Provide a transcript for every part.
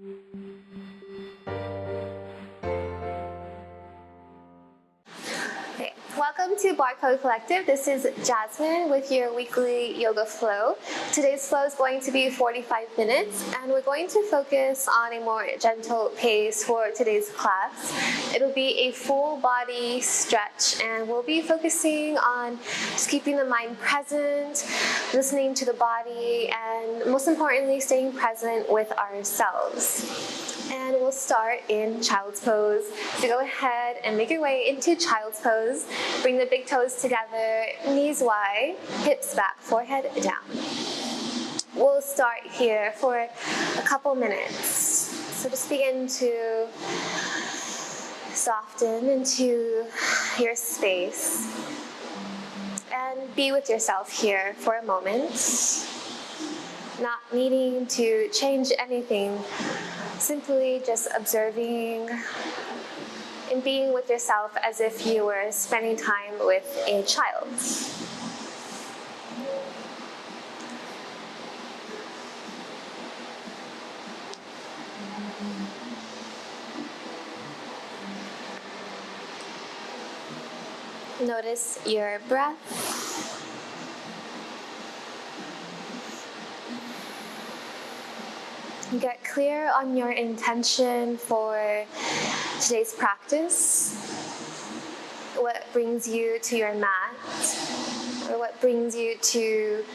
Okay. Welcome to Barcode Collective. This is Jasmine with your weekly yoga flow. Today's flow is going to be 45 minutes, and we're going to focus on a more gentle pace for today's class. It'll be a full body stretch, and we'll be focusing on just keeping the mind present, listening to the body, and most importantly, staying present with ourselves. And we'll start in child's pose. So go ahead and make your way into child's pose. Bring the big toes together, knees wide, hips back, forehead down. We'll start here for a couple minutes. So just begin to soften into your space and be with yourself here for a moment, not needing to change anything. Simply just observing and being with yourself as if you were spending time with a child. Notice your breath. Get clear on your intention for today's practice. What brings you to your mat, or what brings you to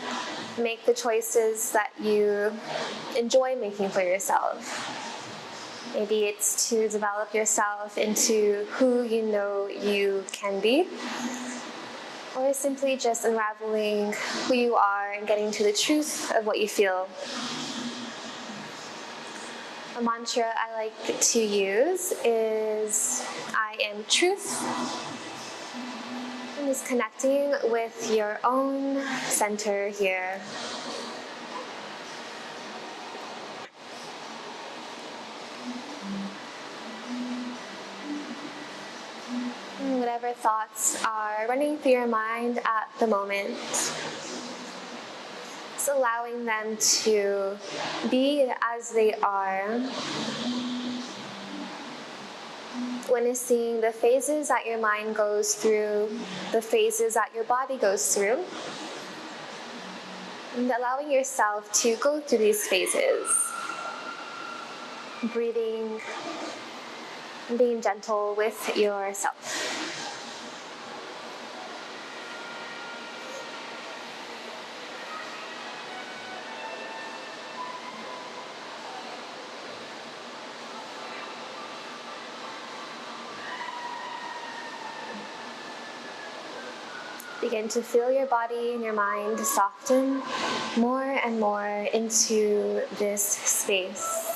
make the choices that you enjoy making for yourself. Maybe it's to develop yourself into who you know you can be, or simply just unraveling who you are and getting to the truth of what you feel. A mantra I like to use is, I am truth. And just connecting with your own center here. And whatever thoughts are running through your mind at the moment, allowing them to be as they are, witnessing the phases that your mind goes through, the phases that your body goes through, and allowing yourself to go through these phases, breathing, and being gentle with yourself. Begin to feel your body and your mind soften more and more into this space.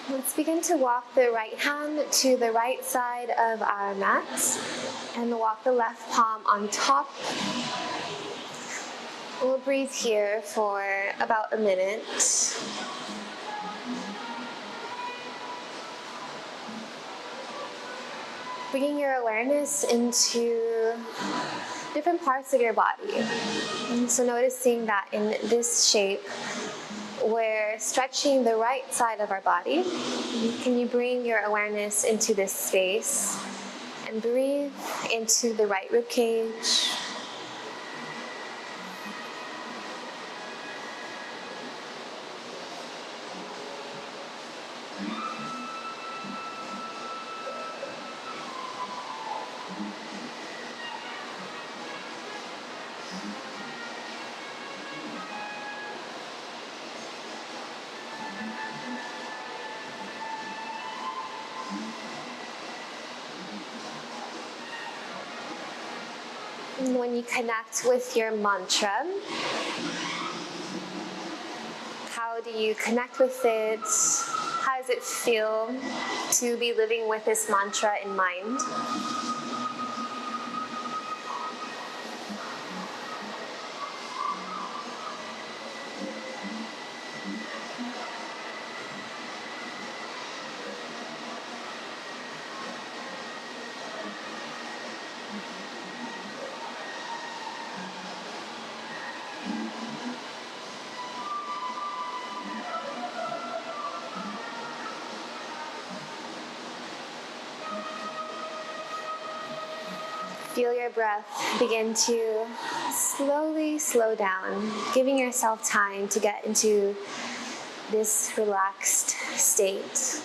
Let's begin to walk the right hand to the right side of our mat and walk the left palm on top. We'll breathe here for about a minute. Bringing your awareness into different parts of your body. And so noticing that in this shape, we're stretching the right side of our body. Can you bring your awareness into this space and breathe into the right rib cage? And when you connect with your mantra, how do you connect with it? How does it feel to be living with this mantra in mind? Feel your breath begin to slowly slow down, giving yourself time to get into this relaxed state.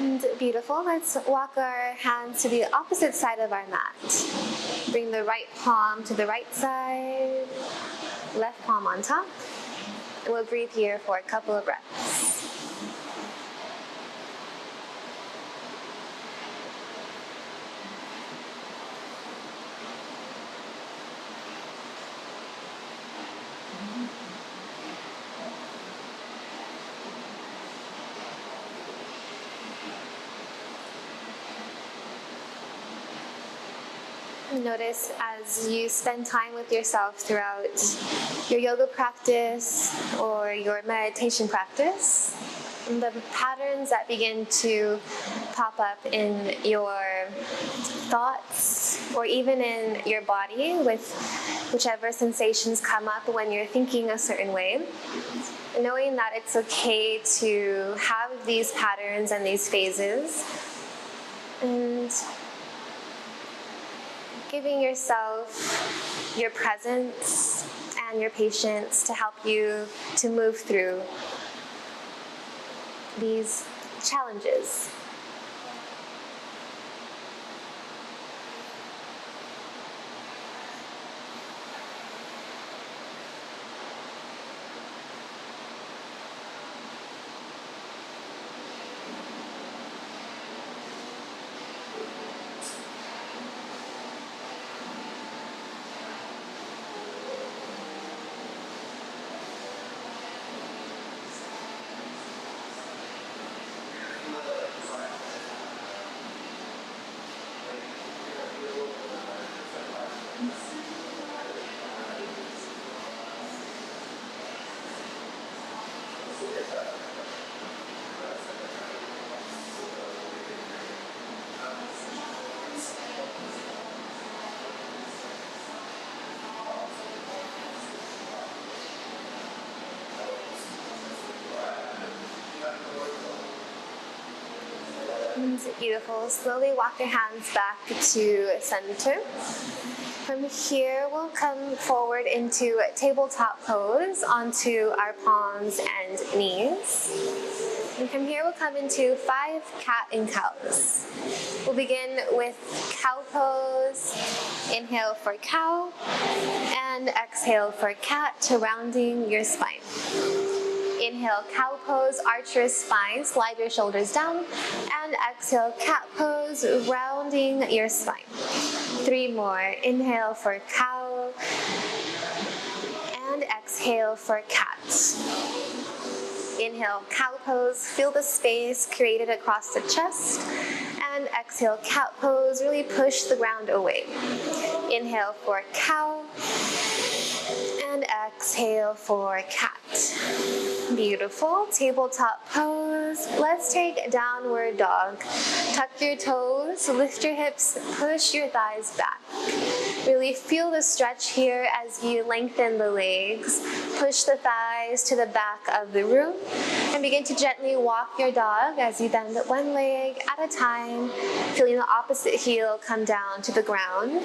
And beautiful. Let's walk our hands to the opposite side of our mat. Bring the right palm to the right side, left palm on top. And we'll breathe here for a couple of breaths. Notice as you spend time with yourself throughout your yoga practice or your meditation practice, the patterns that begin to pop up in your thoughts or even in your body with whichever sensations come up when you're thinking a certain way. Knowing that it's okay to have these patterns and these phases, and giving yourself your presence and your patience to help you to move through these challenges. Beautiful. Slowly walk your hands back to center. From here, we'll come forward into tabletop pose onto our palms and knees. And from here, we'll come into 5 cat and cows. We'll begin with cow pose. Inhale for cow and exhale for cat, rounding your spine. Inhale, cow pose, arch your spine, slide your shoulders down, and exhale, cat pose, rounding your spine. 3 more. Inhale for cow, and exhale for cat. Inhale, cow pose, feel the space created across the chest, and exhale, cat pose, really push the ground away. Inhale for cow, and exhale for cat. Beautiful. Tabletop pose. Let's take downward dog. Tuck your toes, lift your hips, push your thighs back. Really feel the stretch here as you lengthen the legs. Push the thighs to the back of the room and begin to gently walk your dog as you bend one leg at a time, feeling the opposite heel come down to the ground.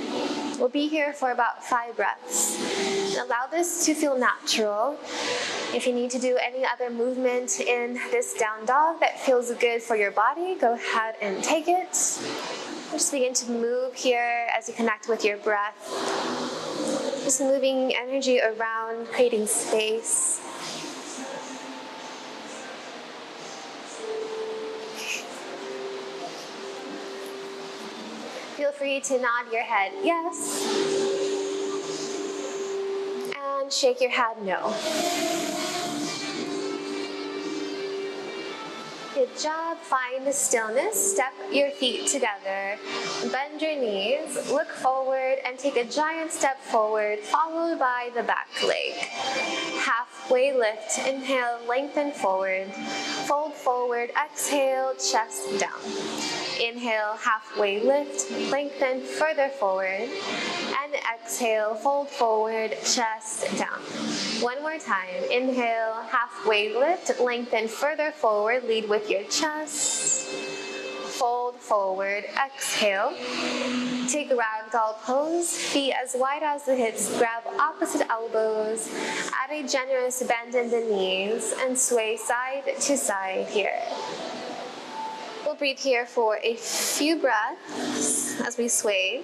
We'll be here for about 5 breaths. Allow this to feel natural. If you need to do any other movement in this down dog that feels good for your body, go ahead and take it. Just begin to move here as you connect with your breath. Just moving energy around, creating space. Feel free to nod your head yes, and shake your head no. Good job. Find the stillness. Step your feet together. Bend your knees. Look forward and take a giant step forward, followed by the back leg. Halfway lift. Inhale, lengthen forward. Fold forward, exhale, chest down. Inhale, halfway lift, lengthen further forward. And exhale, fold forward, chest down. One more time. Inhale, halfway lift, lengthen further forward, lead with your chest. Fold forward, exhale. Take a ragdoll pose, feet as wide as the hips, grab opposite elbows, add a generous bend in the knees, and sway side to side here. We'll breathe here for a few breaths as we sway.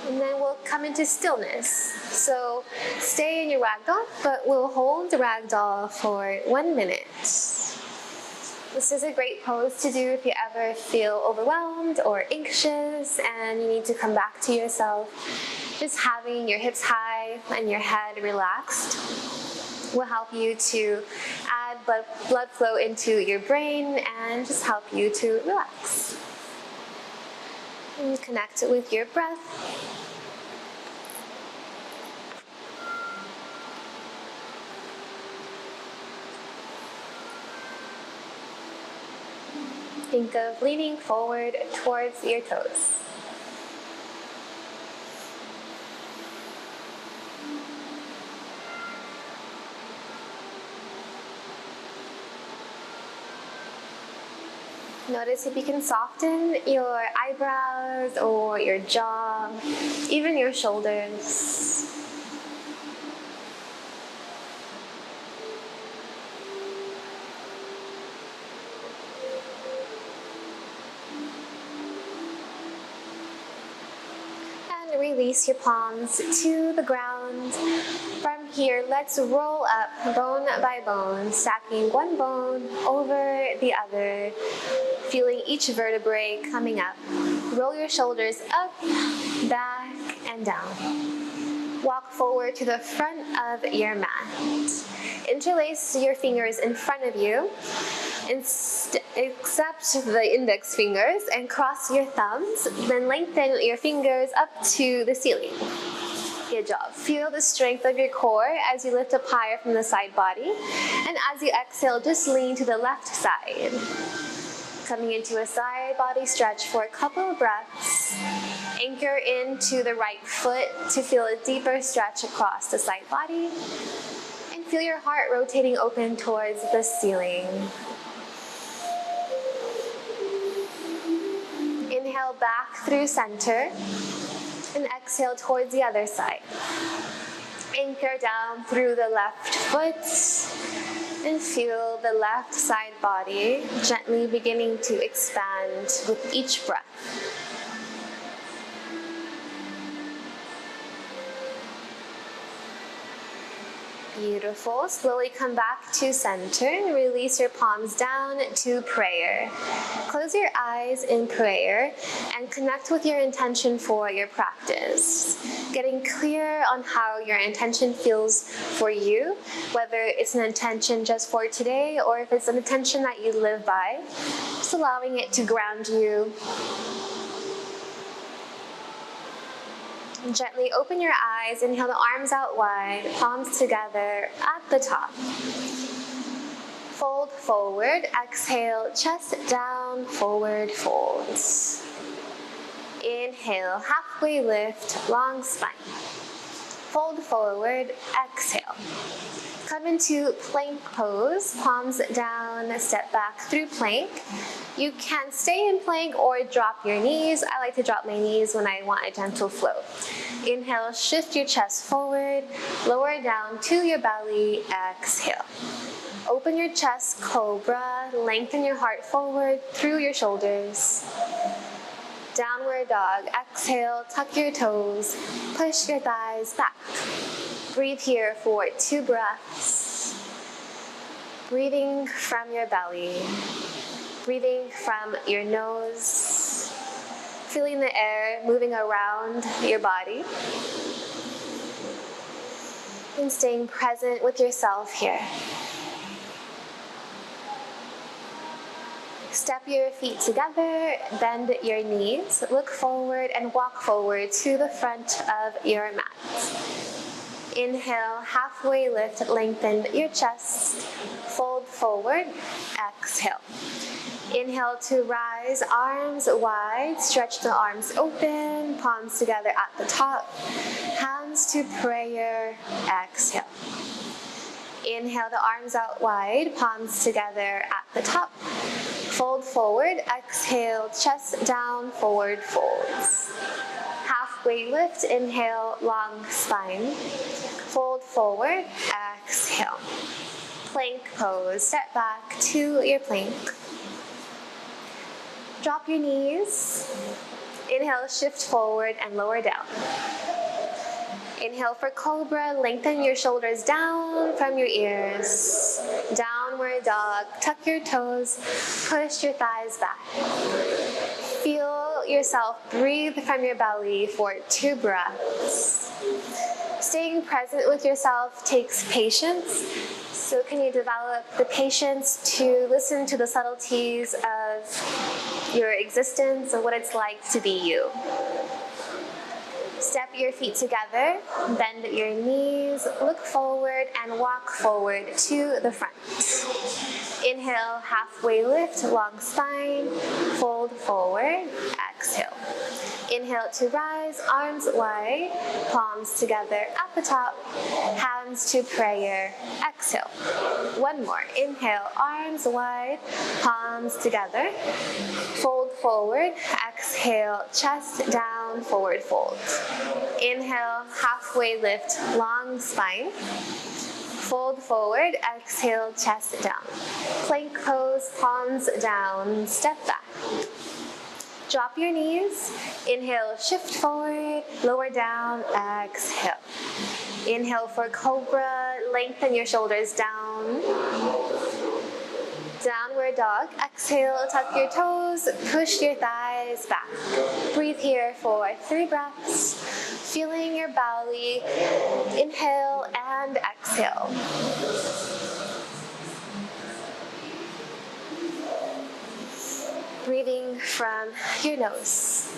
And then we'll come into stillness. So stay in your ragdoll, but we'll hold the ragdoll for 1 minute. This is a great pose to do if you ever feel overwhelmed or anxious and you need to come back to yourself. Just having your hips high and your head relaxed will help you to add blood flow into your brain and just help you to relax. And connect it with your breath. Think of leaning forward towards your toes. Notice if you can soften your eyebrows or your jaw, even your shoulders. And release your palms to the ground. From here, let's roll up bone by bone, stacking one bone over the other, feeling each vertebrae coming up. Roll your shoulders up, back, and down. Walk forward to the front of your mat. Interlace your fingers in front of you. Accept the index fingers and cross your thumbs. Then lengthen your fingers up to the ceiling. Good job. Feel the strength of your core as you lift up higher from the side body. And as you exhale, just lean to the left side. Coming into a side body stretch for a couple of breaths. Anchor into the right foot to feel a deeper stretch across the side body. And feel your heart rotating open towards the ceiling. Inhale back through center. And exhale towards the other side. Anchor down through the left foot. And feel the left side body gently beginning to expand with each breath. Beautiful. Slowly come back to center and release your palms down to prayer. Close your eyes in prayer and connect with your intention for your practice. Getting clear on how your intention feels for you, whether it's an intention just for today or if it's an intention that you live by. Just allowing it to ground you. Gently open your eyes, inhale the arms out wide, palms together at the top. Fold forward, exhale, chest down, forward folds. Inhale, halfway lift, long spine. Fold forward, exhale. Come into plank pose, palms down, step back through plank. You can stay in plank or drop your knees. I like to drop my knees when I want a gentle flow. Inhale, shift your chest forward, lower down to your belly, exhale. Open your chest, cobra, lengthen your heart forward through your shoulders. Downward dog, exhale, tuck your toes, push your thighs back. Breathe here for 2 breaths. Breathing from your belly. Breathing from your nose. Feeling the air moving around your body. And staying present with yourself here. Step your feet together, bend your knees, look forward and walk forward to the front of your mat. Inhale, halfway lift, lengthen your chest, fold forward, exhale. Inhale to rise, arms wide, stretch the arms open, palms together at the top, hands to prayer, exhale. Inhale the arms out wide, palms together at the top, fold forward, exhale, chest down, forward folds. Halfway lift, inhale, long spine, fold forward, exhale. Plank pose, step back to your plank. Drop your knees. Inhale, shift forward and lower down. Inhale for cobra, lengthen your shoulders down from your ears. Downward dog, tuck your toes, push your thighs back. Feel yourself breathe from your belly for 2 breaths. Staying present with yourself takes patience. So can you develop the patience to listen to the subtleties of your existence and what it's like to be you? Step your feet together, bend your knees, look forward and walk forward to the front. Inhale, halfway lift, long spine, fold forward, exhale. Inhale to rise, arms wide, palms together at the top, hands to prayer, exhale. One more, inhale, arms wide, palms together, fold forward, exhale, chest down, forward fold. Inhale, halfway lift, long spine, fold forward, exhale, chest down. Plank pose, palms down, step back. Drop your knees, inhale, shift forward, lower down, exhale. Inhale for cobra, lengthen your shoulders down. Downward dog, exhale, tuck your toes, push your thighs back. Breathe here for 3 breaths, feeling your belly, inhale and exhale. Breathing from your nose.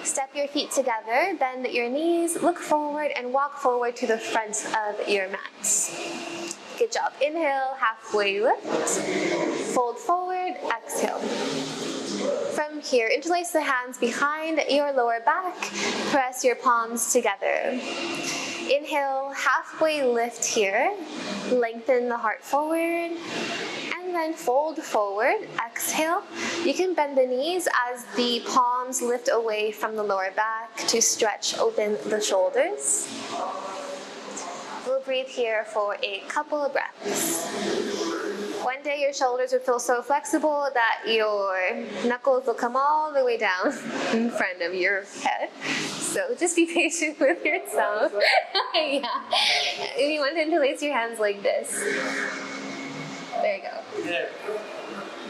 Step your feet together, bend your knees, look forward and walk forward to the front of your mat. Good job. Inhale, halfway lift, fold forward, exhale. From here, interlace the hands behind your lower back, press your palms together. Inhale, halfway lift here, lengthen the heart forward, and then fold forward, exhale. You can bend the knees as the palms lift away from the lower back to stretch open the shoulders. We'll breathe here for a couple of breaths. One day your shoulders will feel so flexible that your knuckles will come all the way down in front of your head. So just be patient with yourself. Yeah. If you want to interlace your hands like this. There you go. Yeah.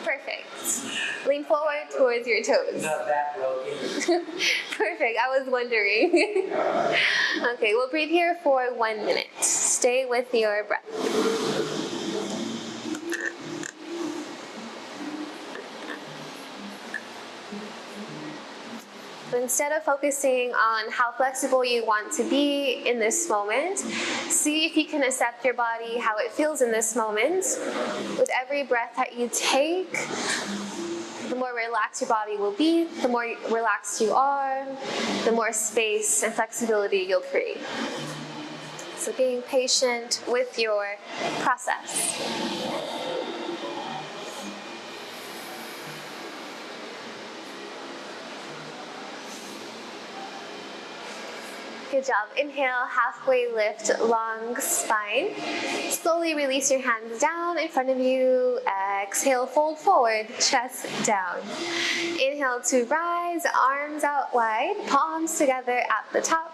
Perfect. Lean forward towards your toes. Not that broken. Perfect. I was wondering. Okay, we'll breathe here for 1 minute. Stay with your breath. But instead of focusing on how flexible you want to be in this moment, see if you can accept your body, how it feels in this moment. With every breath that you take, the more relaxed your body will be, the more relaxed you are, the more space and flexibility you'll create. So being patient with your process. Good job. Inhale, halfway lift, long spine. Slowly release your hands down in front of you. Exhale, fold forward, chest down. Inhale to rise, arms out wide, palms together at the top,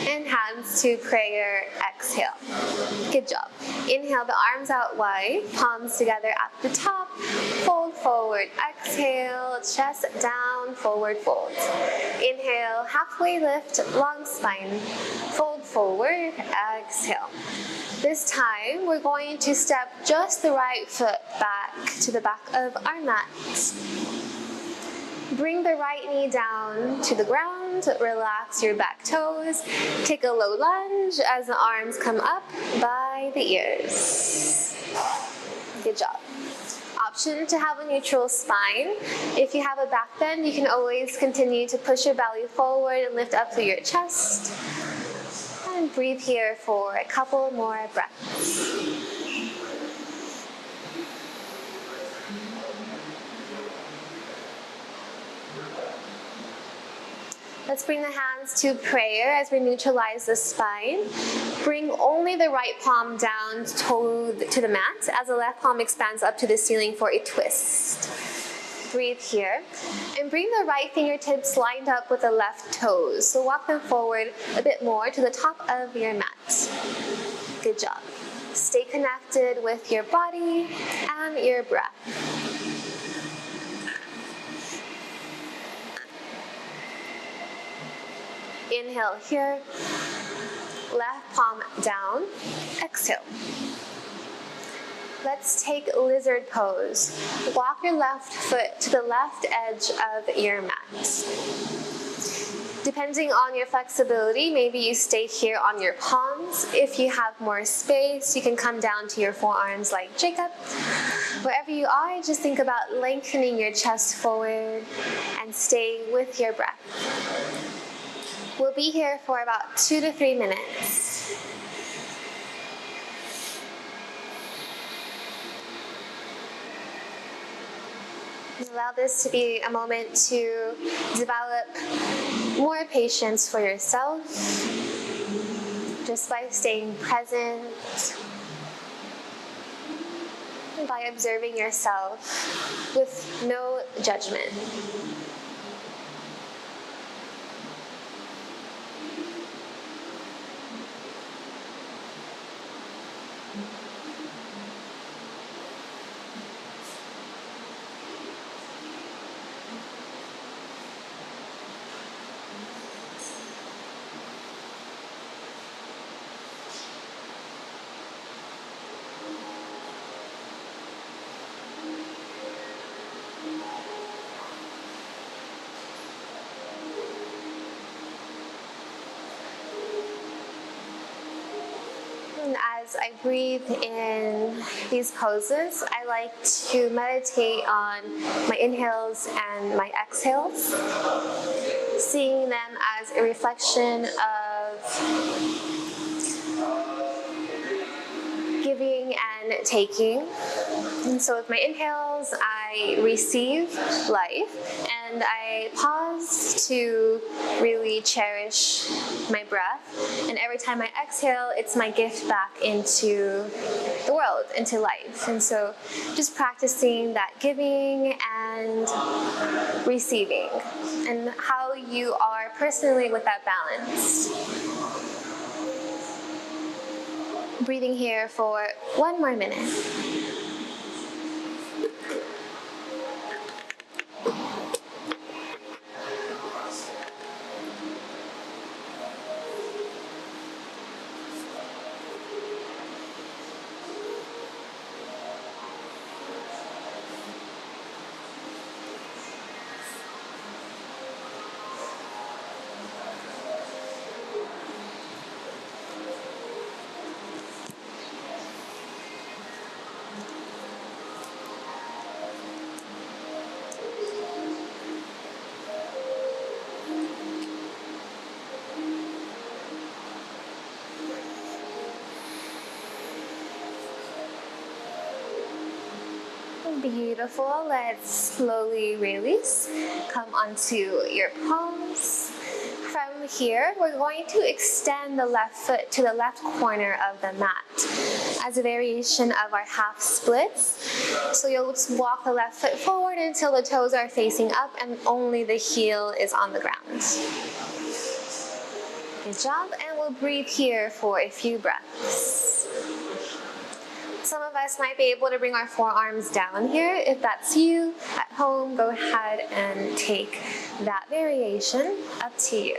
and hands to prayer. Exhale. Good job. Inhale the arms out wide, palms together at the top, fold forward. forward, exhale, chest down, forward fold. Inhale, halfway lift, long spine, fold forward, exhale. This time, we're going to step just the right foot back to the back of our mat. Bring the right knee down to the ground, relax your back toes, take a low lunge as the arms come up by the ears. Good job. Option to have a neutral spine. If you have a back bend, you can always continue to push your belly forward and lift up through your chest. And breathe here for a couple more breaths. Let's bring the hands to prayer as we neutralize the spine. Bring only the right palm down to the mat as the left palm expands up to the ceiling for a twist. Breathe here. And bring the right fingertips lined up with the left toes. So walk them forward a bit more to the top of your mat. Good job. Stay connected with your body and your breath. Inhale here, left palm down, exhale. Let's take lizard pose. Walk your left foot to the left edge of your mat. Depending on your flexibility, maybe you stay here on your palms. If you have more space, you can come down to your forearms like Jacob. Wherever you are, just think about lengthening your chest forward and stay with your breath. We'll be here for about 2 to 3 minutes. Allow this to be a moment to develop more patience for yourself, just by staying present, by observing yourself with no judgment. As I breathe in these poses, I like to meditate on my inhales and my exhales, seeing them as a reflection of giving and taking. And so with my inhales, I receive life, and I pause to really cherish my breath. And every time I exhale, it's my gift back into the world, into life. And so just practicing that giving and receiving, and how you are personally with that balance. Breathing here for 1 more minute. Beautiful. Let's slowly release. Come onto your palms. From here, we're going to extend the left foot to the left corner of the mat as a variation of our half splits. So you'll walk the left foot forward until the toes are facing up and only the heel is on the ground. Good job, and we'll breathe here for a few breaths. Some of us might be able to bring our forearms down here. If that's you at home, go ahead and take that variation, up to you.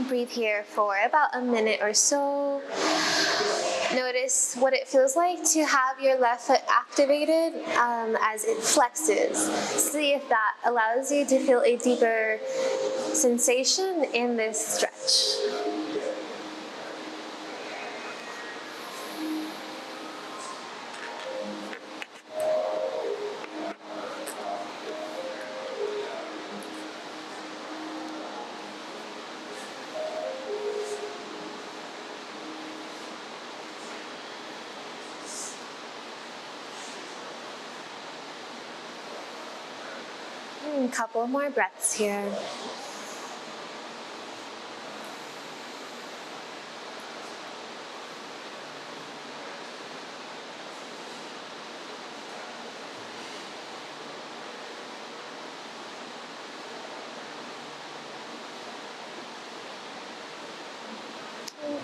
Breathe here for about a minute or so. Notice what it feels like to have your left foot activated as it flexes. See if that allows you to feel a deeper sensation in this stretch. A couple more breaths here.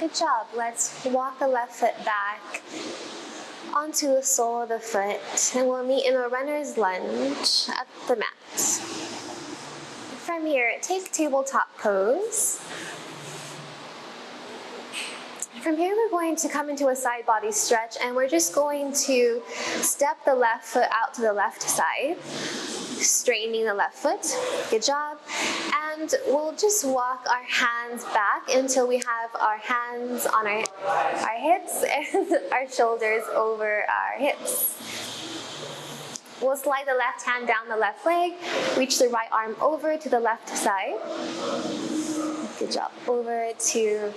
Good job. Let's walk the left foot back onto the sole of the foot, and we'll meet in a runner's lunge at the mat. From here, take tabletop pose. From here, we're going to come into a side body stretch, and we're just going to step the left foot out to the left side, straightening the left foot. Good job. And we'll just walk our hands back until we have our hands on our hips and our shoulders over our hips. We'll slide the left hand down the left leg, reach the right arm over to the left side. Good job. Over to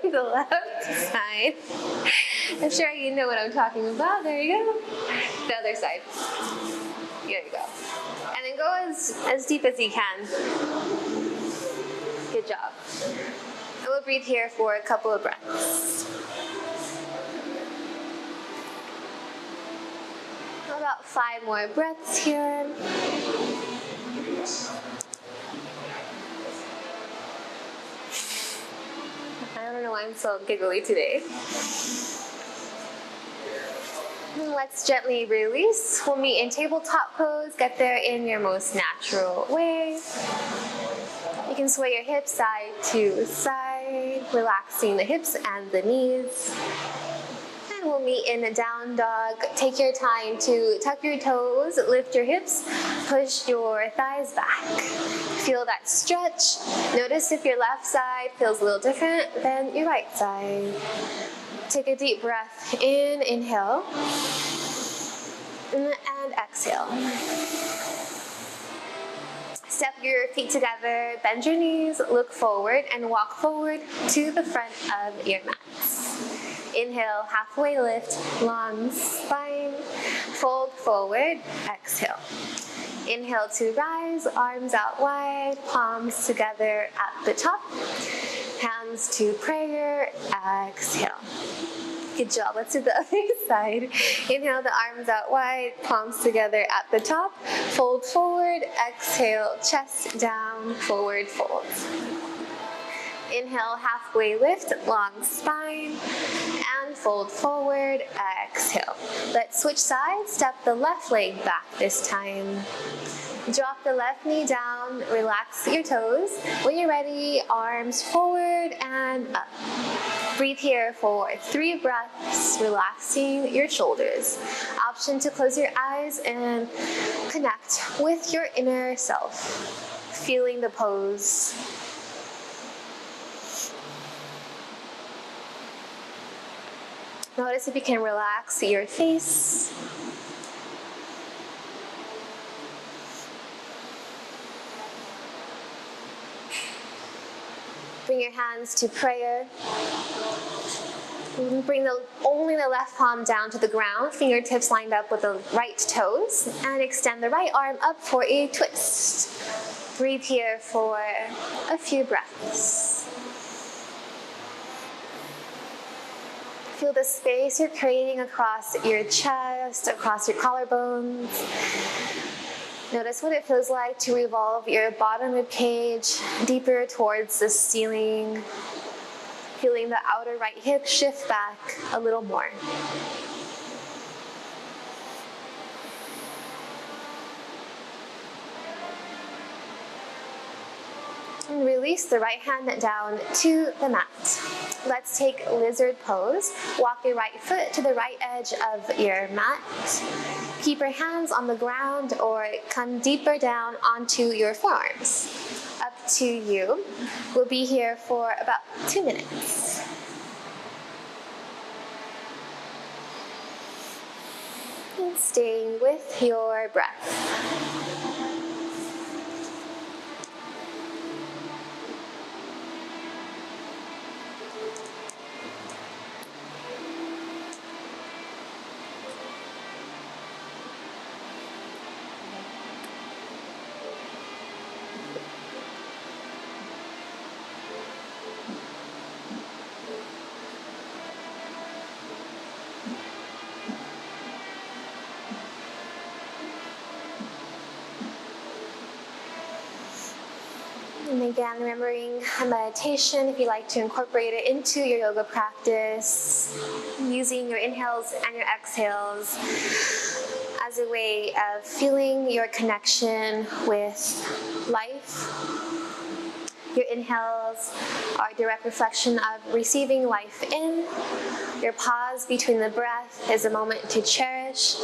the left side. I'm sure you know what I'm talking about. There you go. The other side. There you go. And then go as deep as you can. Good job. And we'll breathe here for a couple of breaths. About 5 more breaths here. I don't know why I'm so giggly today. Let's gently release. We'll meet in tabletop pose. Get there in your most natural way. You can sway your hips side to side, relaxing the hips and the knees. And we'll meet in a down dog. Take your time to tuck your toes, lift your hips, push your thighs back. Feel that stretch. Notice if your left side feels a little different than your right side. Take a deep breath in, inhale, and exhale. Step your feet together, bend your knees, look forward, and walk forward to the front of your mats. Inhale, halfway lift, long spine, fold forward, exhale. Inhale to rise, arms out wide, palms together at the top, hands to prayer, exhale. Good job. Let's do the other side. Inhale, the arms out wide, palms together at the top, fold forward, exhale, chest down, forward fold. Inhale, halfway lift, long spine, and fold forward, exhale. Let's switch sides, step the left leg back this time. Drop the left knee down, relax your toes. When you're ready, arms forward and up. Breathe here for 3 breaths, relaxing your shoulders. Option to close your eyes and connect with your inner self, feeling the pose. Notice if you can relax your face. Bring your hands to prayer. Bring only the left palm down to the ground, fingertips lined up with the right toes, and extend the right arm up for a twist. Breathe here for a few breaths. Feel the space you're creating across your chest, across your collarbones. Notice what it feels like to revolve your bottom rib cage deeper towards the ceiling. feeling the outer right hip shift back a little more. And release the right hand down to the mat. Let's take lizard pose. Walk your right foot to the right edge of your mat. Keep your hands on the ground or come deeper down onto your forearms. Up to you. We'll be here for about 2 minutes. And staying with your breath. And again, remembering meditation, if you like to incorporate it into your yoga practice, using your inhales and your exhales as a way of feeling your connection with life. Your inhales are a direct reflection of receiving life in. Your pause between the breath is a moment to cherish.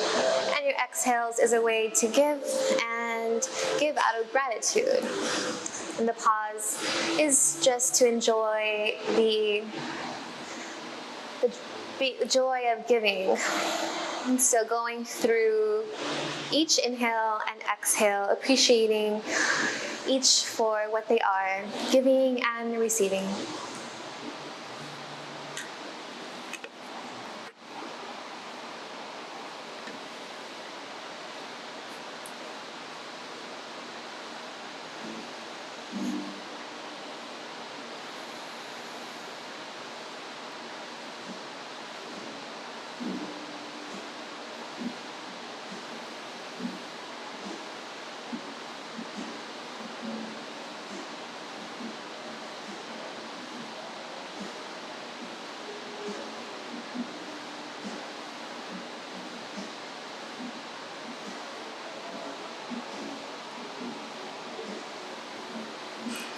And your exhales is a way to give and give out of gratitude. And the pause is just to enjoy the joy of giving. And so going through each inhale and exhale, appreciating each for what they are, giving and receiving.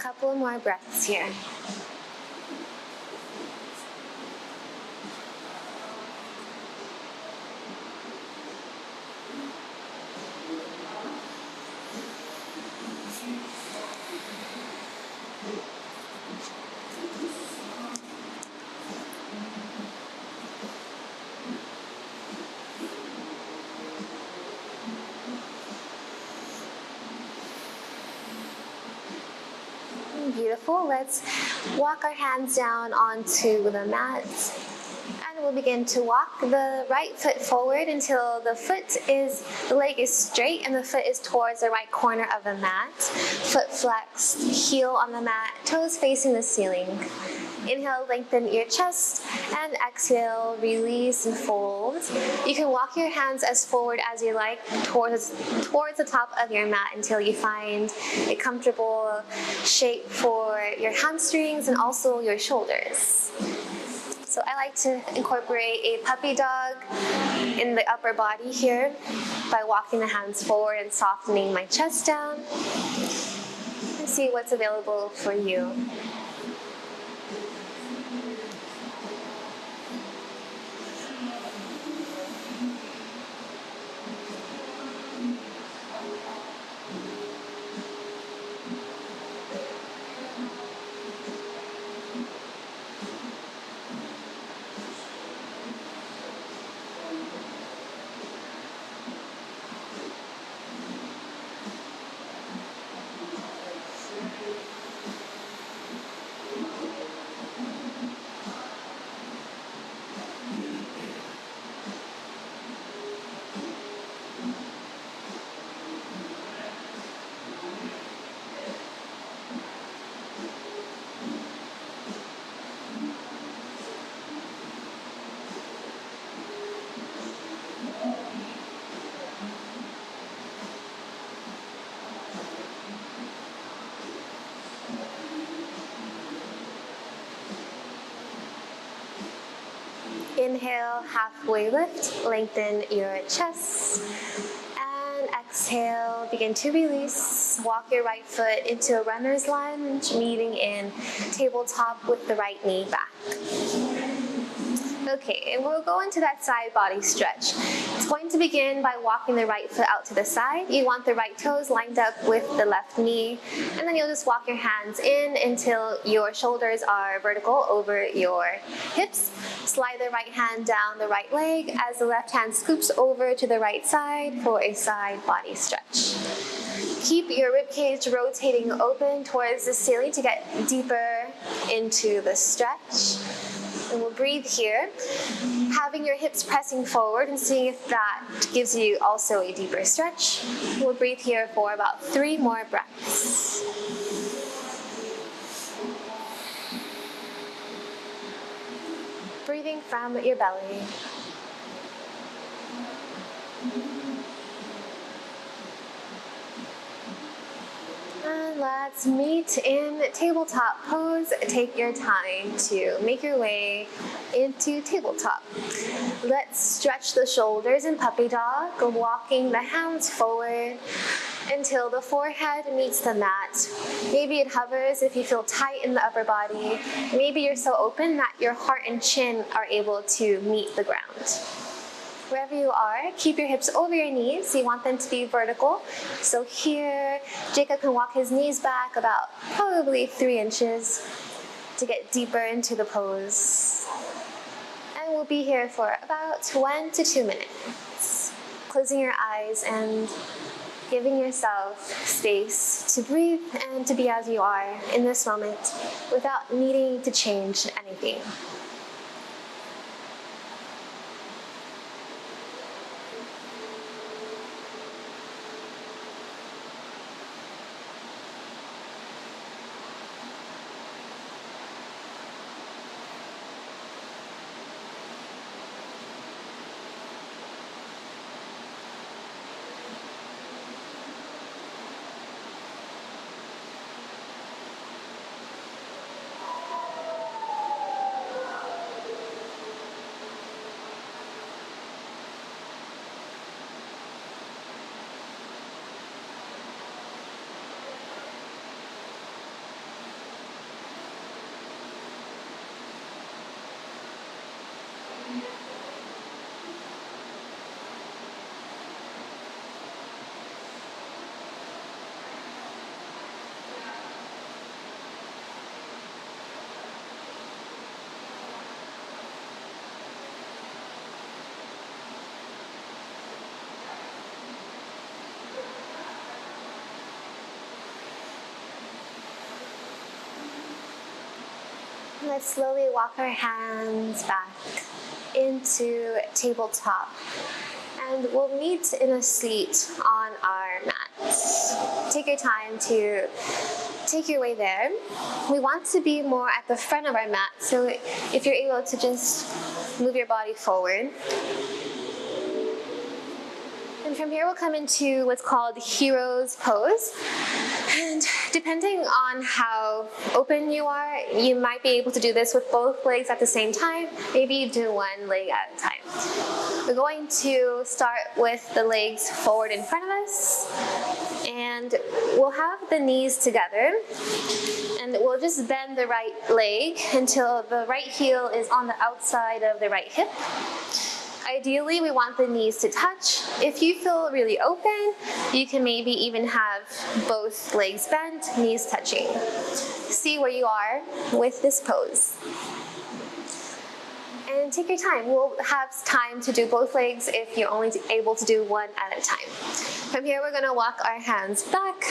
Couple more breaths here. Beautiful. Let's walk our hands down onto the mat. And we'll begin to walk the right foot forward until the leg is straight and the foot is towards the right corner of the mat. Foot flexed, heel on the mat, toes facing the ceiling. Inhale, lengthen your chest, and exhale, release and fold. You can walk your hands as forward as you like towards the top of your mat until you find a comfortable shape for your hamstrings and also your shoulders. So I like to incorporate a puppy dog in the upper body here by walking the hands forward and softening my chest down. And see what's available for you. Inhale, halfway lift, lengthen your chest. And exhale, begin to release. Walk your right foot into a runner's lunge, meeting in tabletop with the right knee back. Okay, and we'll go into that side body stretch. It's going to begin by walking the right foot out to the side. You want the right toes lined up with the left knee, and then you'll just walk your hands in until your shoulders are vertical over your hips. Slide the right hand down the right leg as the left hand scoops over to the right side for a side body stretch. Keep your ribcage rotating open towards the ceiling to get deeper into the stretch. And we'll breathe here, having your hips pressing forward and seeing if that gives you also a deeper stretch. We'll breathe here for about 3 more breaths. Breathing from your belly. And let's meet in tabletop pose. Take your time to make your way into tabletop. Let's stretch the shoulders in puppy dog, walking the hands forward until the forehead meets the mat. Maybe it hovers if you feel tight in the upper body. Maybe you're so open that your heart and chin are able to meet the ground. Wherever you are, keep your hips over your knees. You want them to be vertical. So here, Jacob can walk his knees back about probably 3 inches to get deeper into the pose. And we'll be here for about 1 to 2 minutes. Closing your eyes and giving yourself space to breathe and to be as you are in this moment without needing to change anything. Let's slowly walk our hands back into tabletop. And we'll meet in a seat on our mats. Take your time to take your way there. We want to be more at the front of our mat, so if you're able to just move your body forward. And from here we'll come into what's called hero's pose. And depending on how open you are, you might be able to do this with both legs at the same time. Maybe you do one leg at a time. We're going to start with the legs forward in front of us. And we'll have the knees together. And we'll just bend the right leg until the right heel is on the outside of the right hip. Ideally, we want the knees to touch. If you feel really open, you can maybe even have both legs bent, knees touching. See where you are with this pose. And take your time. We'll have time to do both legs if you're only able to do one at a time. From here, we're gonna walk our hands back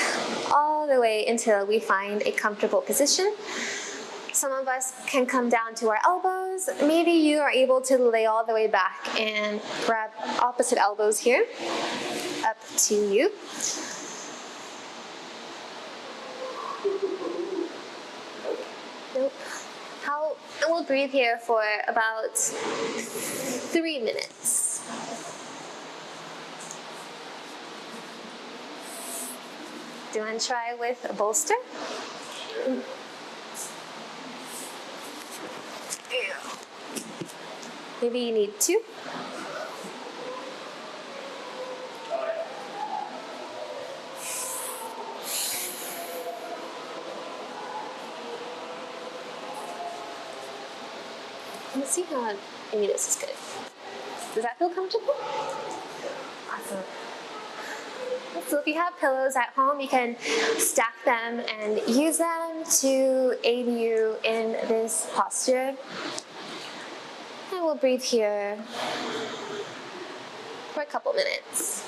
all the way until we find a comfortable position. Some of us can come down to our elbows. Maybe you are able to lay all the way back and grab opposite elbows here. Up to you. Nope. And we'll breathe here for about 3 minutes. Do you want to try with a bolster? Maybe you need 2. Let's see how, maybe this is good. Does that feel comfortable? Awesome. So if you have pillows at home, you can stack them and use them to aid you in this posture. And we'll breathe here for a couple minutes.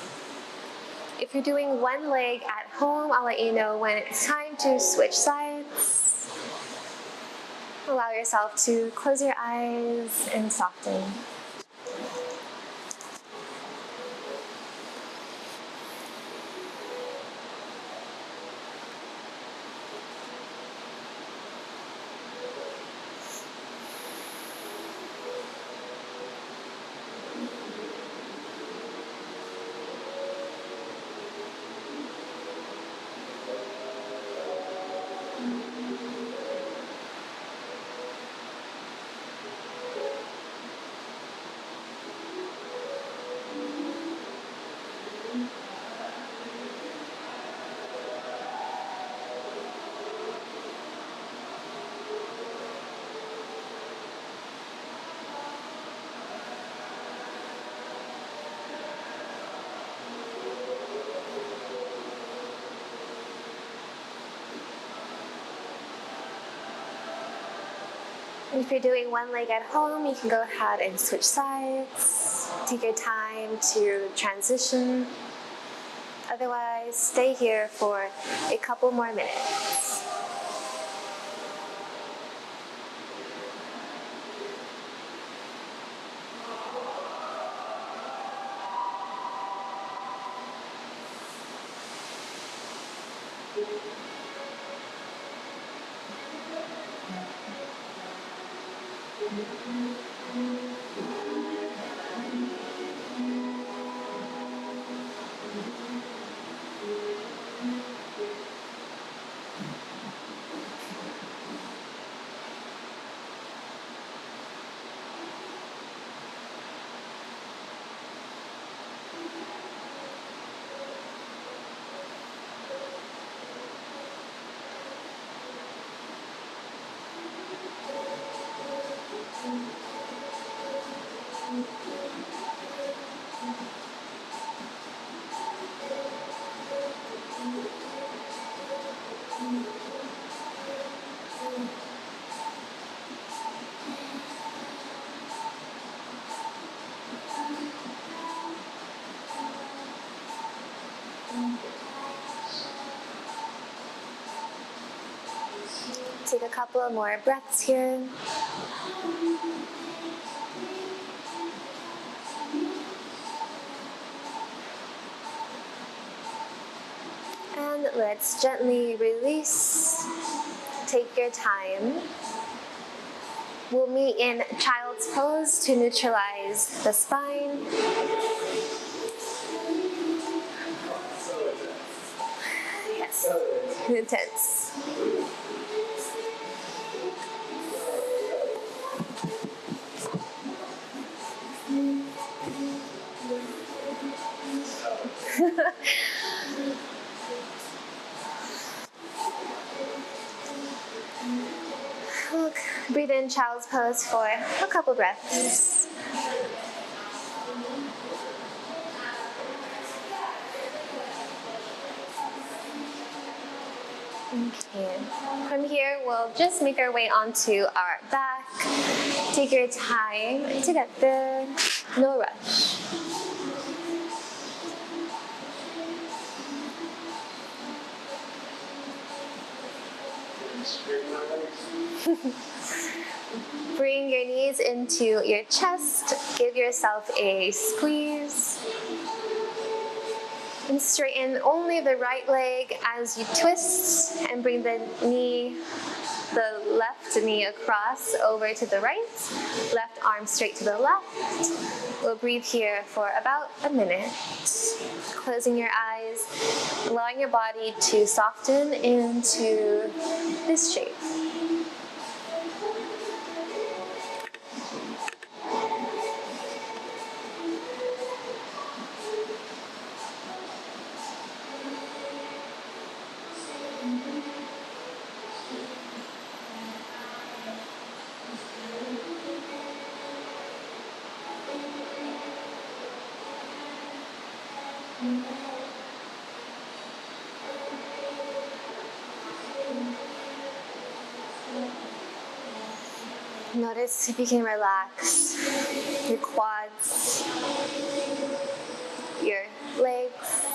If you're doing one leg at home, I'll let you know when it's time to switch sides. Allow yourself to close your eyes and soften. If you're doing one leg at home, you can go ahead and switch sides. Take your time to transition. Otherwise, stay here for a couple more minutes. Take a couple of more breaths here. And let's gently release. Take your time. We'll meet in child's pose to neutralize the spine. Yes, intense. Breathe in child's pose for a couple breaths. Okay. From here, we'll just make our way onto our back. Take your time to get there. No rush. Bring your knees into your chest. Give yourself a squeeze. And straighten only the right leg as you twist and bring the left knee across over to the right. Left arm straight to the left. We'll breathe here for about a minute. Closing your eyes, allowing your body to soften into this shape. Notice if you can relax your quads, your legs.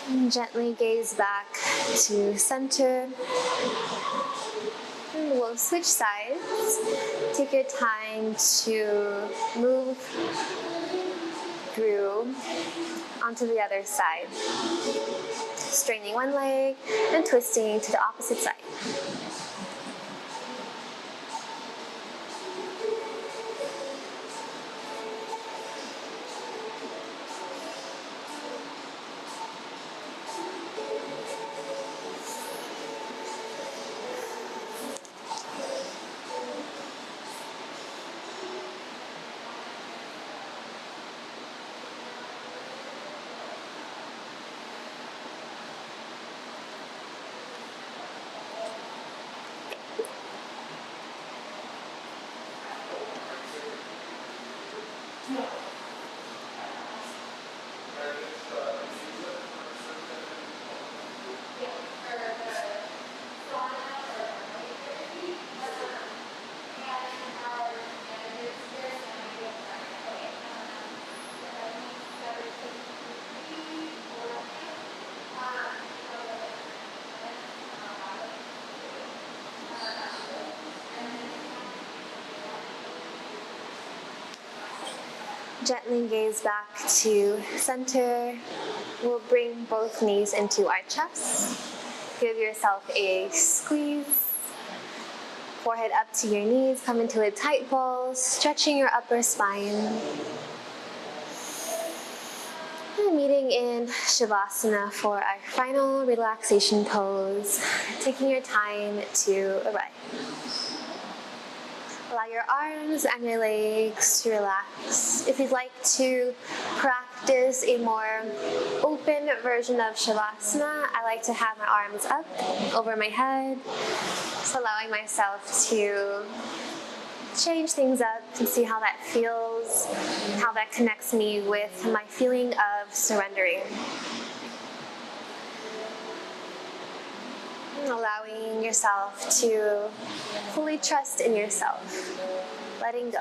And gently gaze back to center. And we'll switch sides. Take your time to move through onto the other side. Straightening one leg and twisting to the opposite side. Gently gaze back to center. We'll bring both knees into our chest. Give yourself a squeeze. Forehead up to your knees, come into a tight ball, stretching your upper spine. And meeting in Shavasana for our final relaxation pose. Taking your time to arrive. Allow your arms and your legs to relax. If you'd like to practice a more open version of Shavasana, I like to have my arms up over my head. Just allowing myself to change things up and see how that feels, how that connects me with my feeling of surrendering. Allowing yourself to fully trust in yourself, letting go.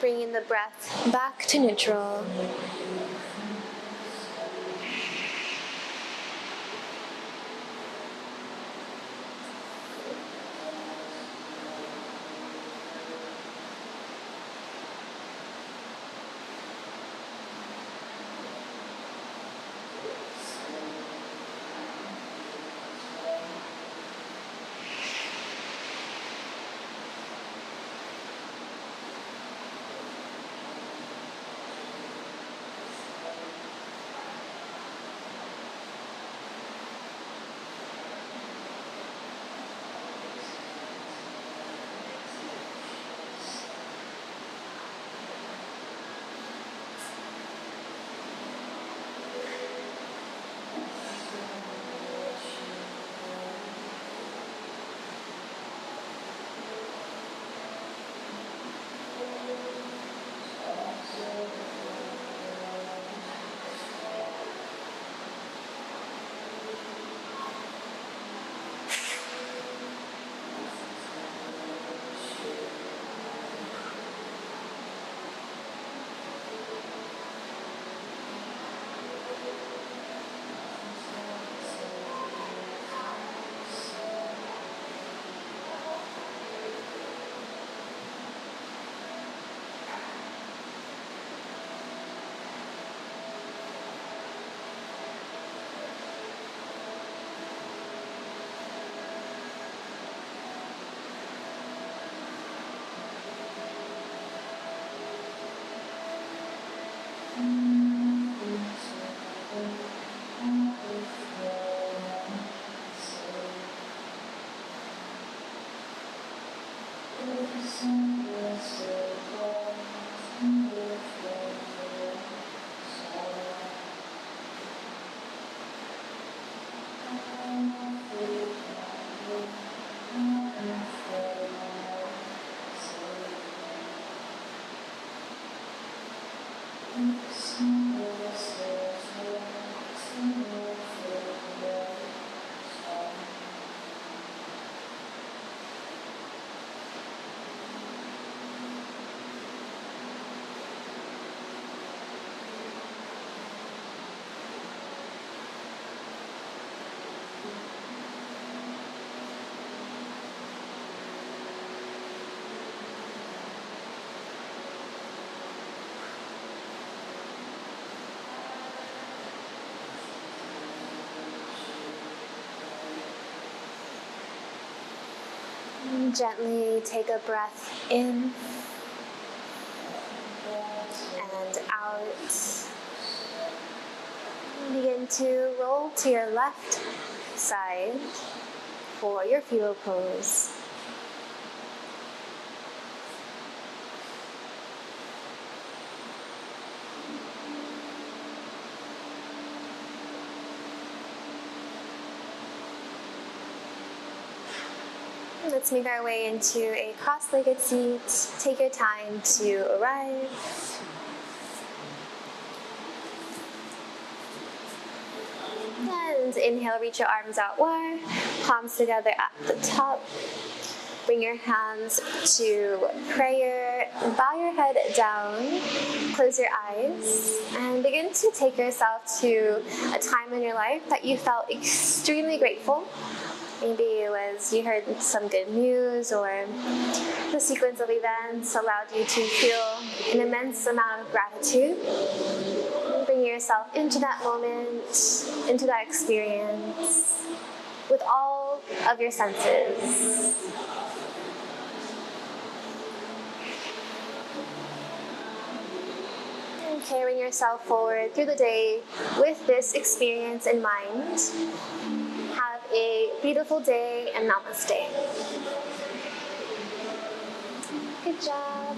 Bringing the breath back to neutral. Gently take a breath in and out. Begin to roll to your left side for your fetal pose. Let's make our way into a cross-legged seat. Take your time to arrive. And inhale, reach your arms out wide, palms together at the top. Bring your hands to prayer, bow your head down, close your eyes, and begin to take yourself to a time in your life that you felt extremely grateful. Maybe it was you heard some good news, or the sequence of events allowed you to feel an immense amount of gratitude. Bring yourself into that moment, into that experience, with all of your senses. And carrying yourself forward through the day with this experience in mind. Have a beautiful day and namaste. Good job.